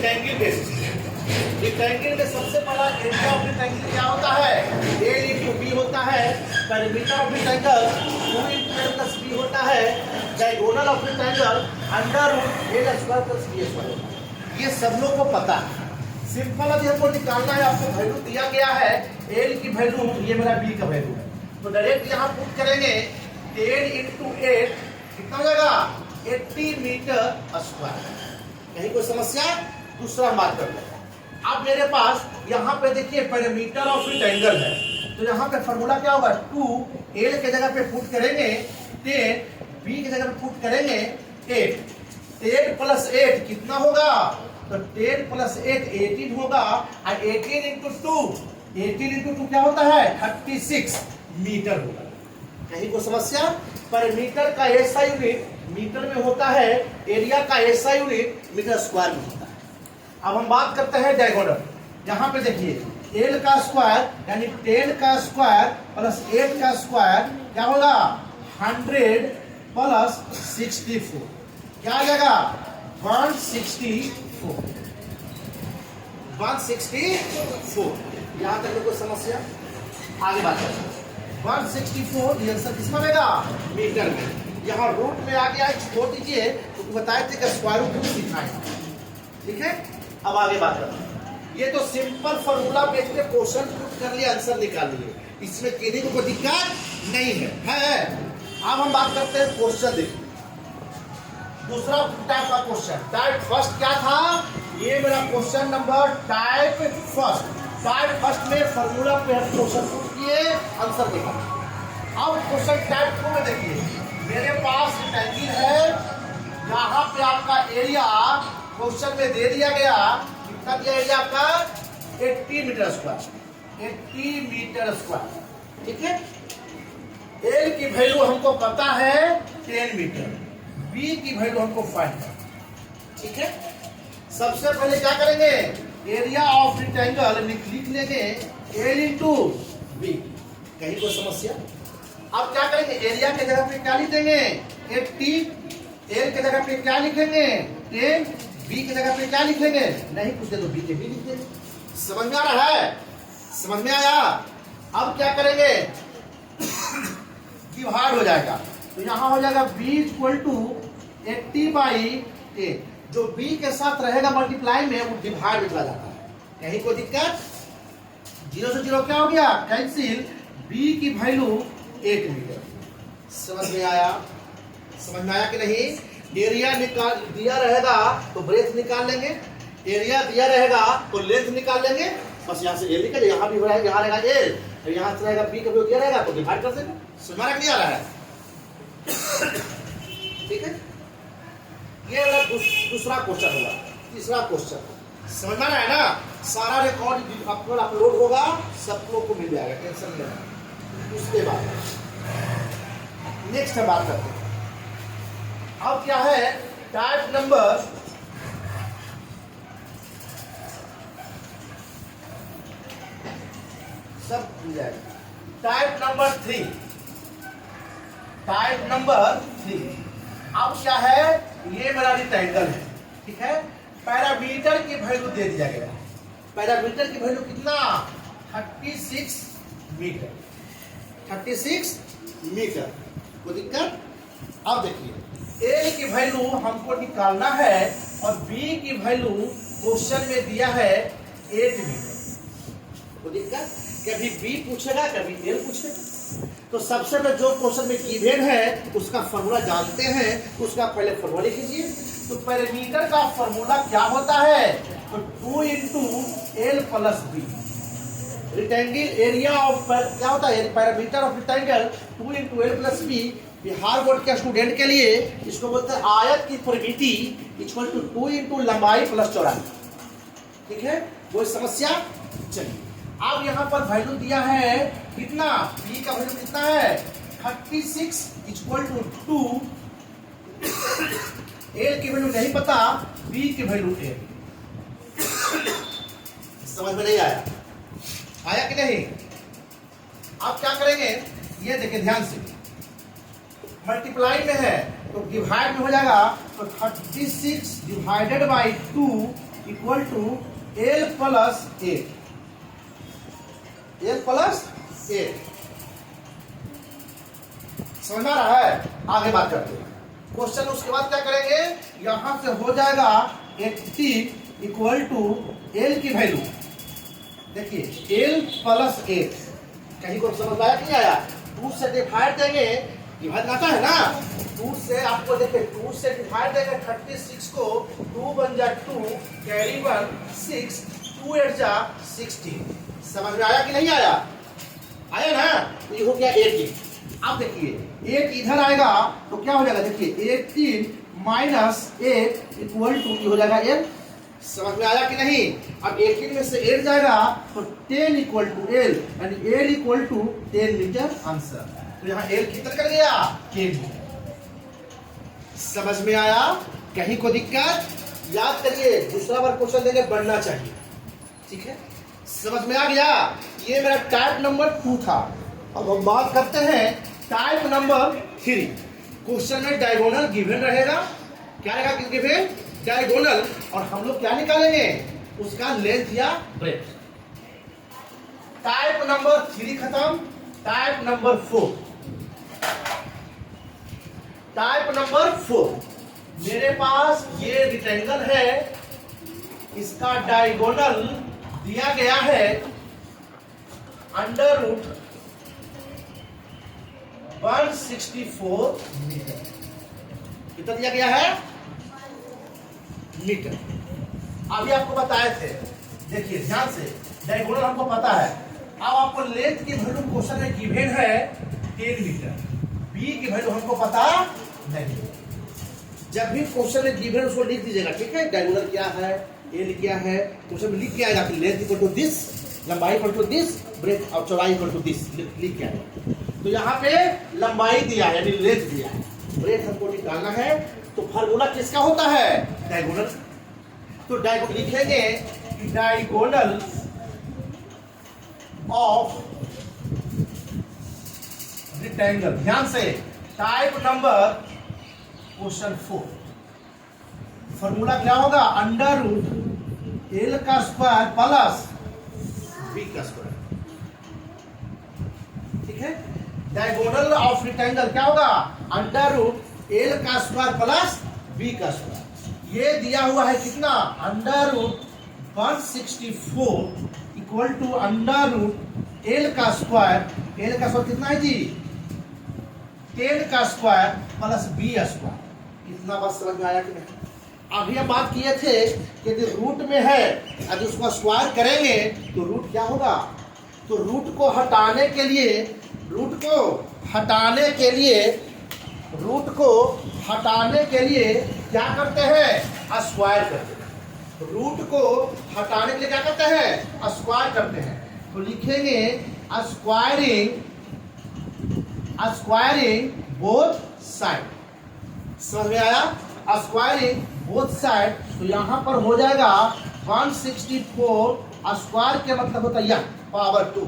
Rectangle basis पे। Rectangle में सबसे बड़ा एरिया ऑफ रेक्टेंगल क्या होता है? ए इंटू बी होता है। Perimeter of rectangle 2 into A plus B होता है। Diagonal of rectangle under root A square plus B square. ये सब लोग को पता है। सिंपल अभी हमको निकालना है, आपको वैल्यू दिया गया है एल की वैल्यू, ये मेरा बी का वैल्यू है, तो डायरेक्ट यहाँ पुट करेंगे 10 इंटू 8 कितना हो जाएगा? 80 मीटर स्क्वायर। कहीं कोई समस्या? दूसरा मार्क कर लेगा। अब मेरे पास यहाँ पे देखिए पेरीमीटर ऑफ रेक्टेंगल है, तो यहाँ पे फॉर्मूला क्या होगा? 2 एल के जगह पे पुट करेंगे 10, बी की जगह पे पुट करेंगे 8। 10 प्लस 8 कितना होगा? तो 10 प्लस 8 18 होगा, और 18 इंटू 2, 18 इंटू 2 क्या होता है? 36 मीटर होगा। कहीं को समस्या? पर मीटर का ऐसा यूनिट मीटर में होता है, एरिया का ऐसा यूनिट मीटर स्क्वायर में होता है। अब हम बात करते हैं डायगोनल। यहाँ पे देखिए एल का स्क्वायर यानी 10 का स्क्वायर प्लस 8 का स्क्वायर क्या होगा? 100 प्लस 64 क्या आ जाएगा? 164। 164। यहाँ तक कोई समस्या? आगे बात करते हैं। 164 ये आंसर किसमें आएगा? मीटर में। यहाँ रूट में आ गया है, छोड़ दीजिए, तो बताए थे कि स्क्वायर रूट सिखाए। ठीक है, अब आगे बात करते हैं। ये तो सिंपल फॉर्मूला बेस पे क्वेश्चन पुट कर लिया, आंसर निकाल लिए, इसमें किसी को कोई दिक्कत नहीं है। अब हम बात करते हैं क्वेश्चन। देखिए दूसरा टाइप का क्वेश्चन, टाइप फर्स्ट क्या था? ये मेरा question number type first. Type first में फॉर्मूला पे हम क्वेश्चन पुट किए, आंसर निकाला। अब क्वेश्चन टाइप 2 में देखिए, मेरे पास रेक्टेंगल है, यहाँ पे आपका एरिया क्वेश्चन में दे दिया गया, कितना दिया एरिया आपका? 80 मीटर स्क्वायर। 80 metre square. ठीक है, एल की वैल्यू हमको पता है 10 मीटर, बी की वैल्यू हमको फाइंड करना। ठीक है, सबसे पहले क्या करेंगे? एरिया ऑफ रेक्टेंगल लिख लेंगे एल इंटू बी। कहीं कोई समस्या? अब क्या करेंगे? एरिया के जगह पे क्या लिख देंगे? 80। एल के जगह पे क्या लिखेंगे? 10। बी के जगह पे क्या लिखेंगे? नहीं पूछते तो बी के बी लिख देंगे। समझ में आ रहा है? समझ में आया? अब क्या करेंगे? डिवाइड हो जाएगा, तो यहाँ हो जाएगा b इक्वल टू 80/10। जो b के साथ रहेगा मल्टीप्लाई में वो डिवाइड में चला जाता है। कहीं कोई दिक्कत? 0 से 0 क्या हो गया? कैंसिल। b की वैल्यू 8 मीटर। समझ में आया? समझ में आया कि नहीं? एरिया निकाल दिया रहेगा तो ब्रेथ निकाल लेंगे, एरिया दिया रहेगा तो लेंथ निकाल लेंगे। बस यहाँ से एल निकल, यहाँ भी रहेगा, यहाँ रहेगा एल, और यहाँ से रहेगा बी का दिया रहेगा तो डिवाइड कर देंगे। समझ में नहीं आ रहा है? ठीक है, ये वाला दूसरा क्वेश्चन होगा। तीसरा क्वेश्चन समझ में आ रहा है ना? सारा रिकॉर्ड अपलोड होगा, सब लोग को मिल जाएगा, टेंशन नहीं लेना। उसके बाद नेक्स्ट बात करते हैं। अब क्या है? टाइप नंबर सब मिल जाएगा। Type number 3। टाइप नंबर 3 अब क्या है? ये मेरा रेक्टेंगल है। ठीक है, पैरामीटर की वैल्यू दे दिया गया। पैरामीटर की वैल्यू कितना? 36 मीटर। 36 मीटर। कोई दिक्कत? अब देखिए ए की वैल्यू हमको निकालना है और बी की वैल्यू क्वेश्चन में दिया है 8 मीटर। कोई दिक्कत? कभी बी पूछेगा, कभी एल पूछेगा। तो सबसे पहले जो क्वेश्चन में गिवन है उसका फॉर्मूला जानते हैं, उसका पहले फॉर्मूला लिख लीजिए। तो पैरामीटर का फॉर्मूला क्या होता है? तो 2 into L plus B. Rectangle area of क्या होता है? Parameter of rectangle 2 into L plus B. Bihar board के स्टूडेंट के लिए इसको बोलते हैं आयत की परिमिति इक्वल टू 2 इंटू लंबाई प्लस चौड़ाई। ठीक है, कोई समस्या? चलिए, अब यहाँ पर वैल्यू दिया है कितना? बी का वैल्यू कितना है? 36 इक्वल टू 2। एल की वैल्यू नहीं पता, बी की वैल्यू 8। समझ में नहीं आया? आया कि नहीं? अब क्या करेंगे? ये देखिए ध्यान से, मल्टीप्लाई में है तो डिवाइड में हो जाएगा। तो 36 divided by 2 equal to L plus eight, L plus eight. समझ में आ रहा है? आगे बात करते हैं क्वेश्चन। उसके बाद क्या करेंगे, यहां से हो जाएगा 80 इक्वल टू एल की वैल्यू, देखिए एल प्लस एट। कहीं को समझ आया कि नहीं आया? 2 से डिवाइड देंगे, डिवाइड आता है ना, 2 से आपको देखिए 2 से डिवाइड देंगे 36 को, 2 बन जा 2, कैरी 1 6, 2 8 जा 16। समझ में आया कि नहीं आया? आया ना? तो ये हो गया 80। अब देखिए 8 इधर आएगा तो क्या हो जाएगा, देखिए 18 माइनस 8 इक्वल टू हो जाएगा एल। समझ में आया कि नहीं? अब 18 में से 8 जाएगा तो 10 इक्वल टू एल, यानी L equal to 10 meter answer. तो यहाँ एल कितना कर गया, 10 मीटर। समझ में आया? कहीं को दिक्कत? याद करिए, दूसरा बार क्वेश्चन देंगे बढ़ना चाहिए, ठीक है? समझ में आ गया? ये मेरा टाइप नंबर 2 था। अब हम बात करते हैं टाइप नंबर 3। क्वेश्चन में डायगोनल गिवन रहेगा। क्या रहेगा गिवन? डायगोनल। और हम लोग क्या निकालेंगे, उसका लेंथ या ब्रेथ। टाइप नंबर 3 खत्म। टाइप नंबर 4, टाइप नंबर 4 मेरे पास ये रेक्टेंगल है, इसका डायगोनल दिया गया है अंडर रूट 164 मीटर। कितना दिया गया है, मीटर। अभी आपको बताए थे, देखिए ध्यान से, डायगोनल हमको पता है। अब आपको लेंथ की वैल्यू क्वेश्चन में गिवन है 10 मीटर, बी की वैल्यू हमको पता नहीं। जब भी क्वेश्चन में गिवन उसको लिख दीजिएगा, ठीक है? डायगोनल क्या है, एल क्या है, क्वेश्चन में लिख के आएगा कि लेंथ इक्वल टू दिस, लंबाई इक्वल टू दिस, ब्रेथ और चौड़ाई इक्वल टू दिस, लिख के आएगा। तो यहाँ पे लंबाई दिया है, यानी लेंथ दिया है, ब्रेथ हमको निकालना है। तो फार्मूला किसका होता है, डायगोनल। तो डायगोनल लिखेंगे डायगोनल ऑफ रेक्टेंगल। ध्यान से, टाइप नंबर क्वेश्चन 4 फॉर्मूला क्या होगा, अंडर रूट एल का स्क्वायर प्लस बी का स्क्वायर, ठीक है? डायगोनल ऑफ रेक्टेंगल क्या होगा, अंडर रूट एल का स्क्वायर प्लस बी का स्क्वायर। ये दिया हुआ है कितना, under root 164 equal to under root L का स्क्वायर। एल का स्क्वायर कितना है जी, 10 का स्क्वायर प्लस बी स्क्वायर। इतना बात समझ में आया कि नहीं? अभी हम बात किए थे कि यदि रूट में है, यदि उसको स्क्वायर करेंगे तो रूट क्या होगा। तो रूट को हटाने के लिए, रूट को हटाने के लिए क्या करते हैं, स्क्वायर करते हैं। रूट को हटाने के लिए क्या करते हैं, स्क्वायर करते हैं। तो लिखेंगे स्क्वायरिंग बोथ साइड। समझ में आया? Squaring both side. तो यहां पर हो जाएगा 164 स्क्वायर के मतलब होता है यह पावर 2।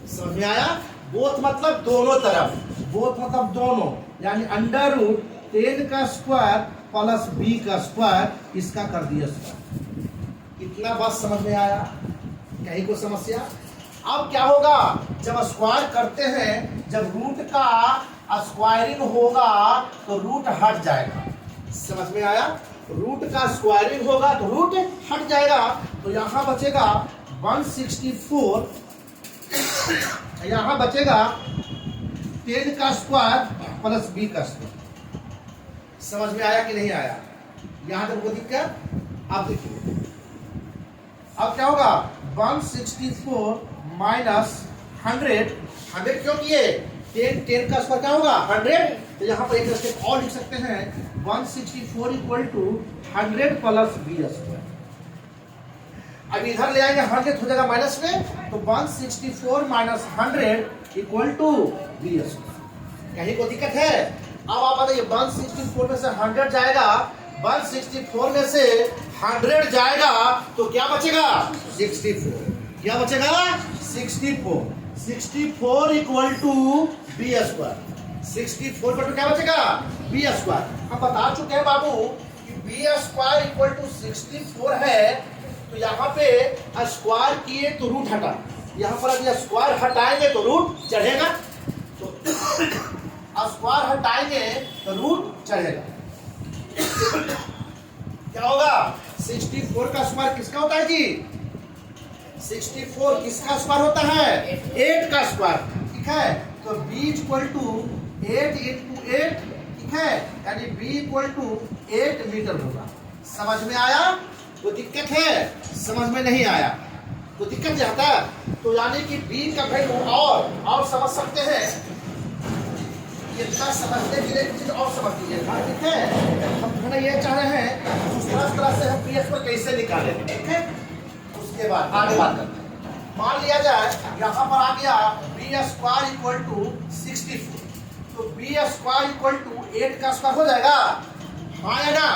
समझ में आया? बोथ मतलब दोनों तरफ, बोथ मतलब दोनों, यानी अंडर रूट 10 का स्क्वायर प्लस बी का स्क्वायर, इसका कर दिया स्क्वायर। इतना बात समझ में आया? कहीं को समस्या? अब क्या होगा, जब स्क्वायर करते हैं, जब रूट का स्क्वायरिंग होगा तो रूट हट जाएगा। समझ में आया? रूट का स्क्वायरिंग होगा तो रूट हट जाएगा। तो यहां बचेगा 164, यहां बचेगा 10 का स्क्वायर प्लस बी का स्क्वायर। समझ में आया कि नहीं आया? यहां तक कोई दिक्कत? अब देखिए, अब क्या होगा, 164 माइनस 100 क्यों किए, 10 का स्क्वायर क्या होगा 100। तो यहाँ पर एक स्टेप और लिख सकते हैं, 164 equal to 100 plus B square. अब इधर ले आएंगे 100 हो जाएगा माइनस में, तो 164 minus 100 equal to B square. कहीं को दिक्कत है? अब आप बताइए, 164 में से 100 जाएगा, 164 में से 100 जाएगा तो क्या बचेगा, 64। क्या बचेगा, 64। 64 equal to B square. 64 equal to क्या बचेगा, बी स्क्वायर। हम बता चुके हैं बाबू कि बी स्क्वायर इक्वल टू 64 है, तो यहाँ पे स्क्वायर किए तो रूट हटा, यहाँ पर अभी स्क्वायर हटाएंगे तो रूट चढ़ेगा, तो स्क्वायर हटाएंगे तो रूट चढ़ेगा। क्या होगा? 64 का स्क्वायर किसका होता है जी? 64 किसका स्क्वायर होता है? 8 का स्क्वायर। ठीक है, तो b इक्वल टू 8 इंटू 8, ठीक है, यानी b इक्वल टू 8 मीटर होगा। समझ में आया? कोई दिक्कत है? समझ में नहीं आया तो दिक्कत जाता है, तो यानी कि b का वैल्यू और समझ सकते हैं, इतना समझने के लिए चीज और समझ लीजिएगा। ठीक है, हम कहना ये चाह रहे हैं दूसरा तरह से हम पीएस पर कैसे निकालेंगे। ठीक है, उसके बाद आगे बात करते हैं। मान लिया जाए यहाँ पर आ गया बी स्क्वायर इक्वल टू 64, तो बी स्क्वायर इक्वल टू 8 का स्क्वायर हो जाएगा। हाँ या ना?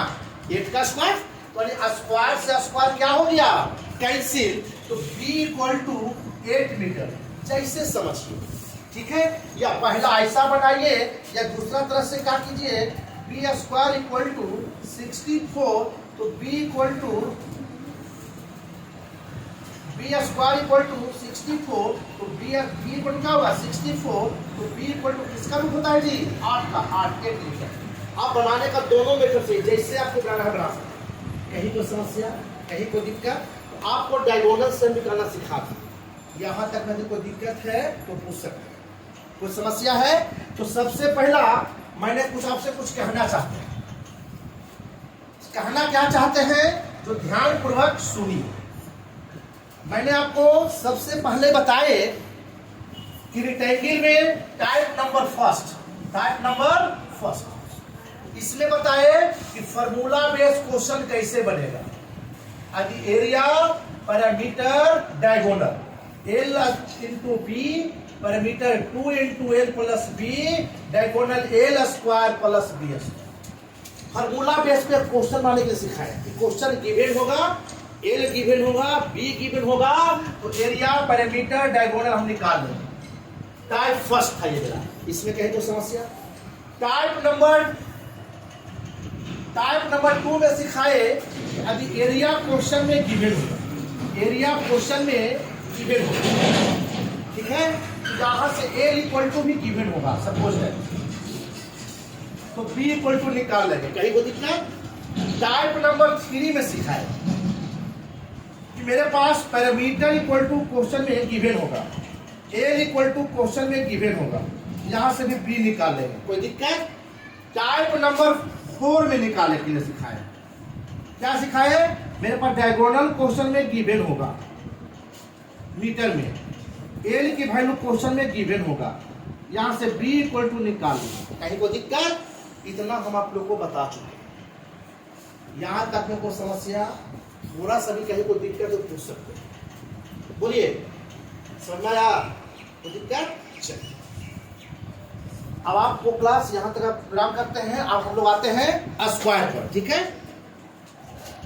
8 का स्क्वायर, तो स्क्वायर से स्क्वायर क्या हो गया? कैंसिल, तो बी इक्वल टू 8 मीटर। जैसे समझिए, ठीक है, या पहला ऐसा बनाइए या दूसरा तरह से क्या कीजिए, बी स्क्वायर इक्वल टू 64, तो B equal to square equal to 64, तो बी इक्वल टू क्या होगा? 64, तो बी इक्वल टू किसका रूट होता है जी? 8 का, 8 मीटर। आप बनाने का दोनों मेथड से जैसे आपको बनाना है बना सकते। कहीं कोई समस्या, कहीं कोई दिक्कत, तो आपको डायगोनल से निकालना सिखा दी। यहाँ तक में कोई दिक्कत है तो पूछ सकते हैं, कोई समस्या है तो। सबसे पहला मैंने आपसे कुछ कहना चाहते हैं। कहना क्या चाहते हैं जो ध्यान पूर्वक सुनिए। मैंने आपको सबसे पहले बताए कि रेक्टेंगल में टाइप नंबर फर्स्ट, इसमें बताए कि फार्मूला बेस्ड क्वेश्चन कैसे बनेगा। यदि area parameter diagonal L into B, parameter 2 into L plus B, diagonal L square plus B square. Formula base पे क्वेश्चन बनाने के लिए सिखाए। क्वेश्चन गिवन होगा, एल गिवन होगा, बी गिवन होगा, तो एरिया पैरामीटर डायगोनल हम निकाल देंगे। टाइप फर्स्ट था ये जरा, इसमें कहीं तो समस्या। टाइप नंबर 2 में सिखाए यदि एरिया क्वेश्चन में गिवन होगा, एरिया क्वेश्चन में गिवन होगा, ठीक है, यहां से एल इक्वल टू भी गिवन होगा सपोज है, तो बी इक्वल टू निकाल लेंगे। कहीं को दिक्कत? टाइप नंबर 3 में सिखाए कि मेरे पास पैरामीटर इक्वल टू क्वेश्चन में गिवन होगा, एल इक्वल टू क्वेश्चन में गिवन होगा, यहां से भी बी निकाल लेंगे। कोई दिक्कत? टाइप नंबर 4 में निकालने के लिए सिखाए। क्या सिखाए? मेरे पास डायगोनल क्वेश्चन में गिवन होगा मीटर में, एल की वैल्यू क्वेश्चन में गिवन होगा, यहां से बी इक्वल टू निकाल लेंगे। कहीं को दिक्कत? इतना हम आप लोग को बता चुके हैं। यहां तक में कोई समस्या, पूरा सभी कहीं को दिक्कत तो पूछ सकते हैं। बोलिए, समझ में आया? कोई दिक्कत? चलिए, अब आपको क्लास यहां तक आप विराम करते हैं। अब हम लोग आते हैं स्क्वायर पर। ठीक है।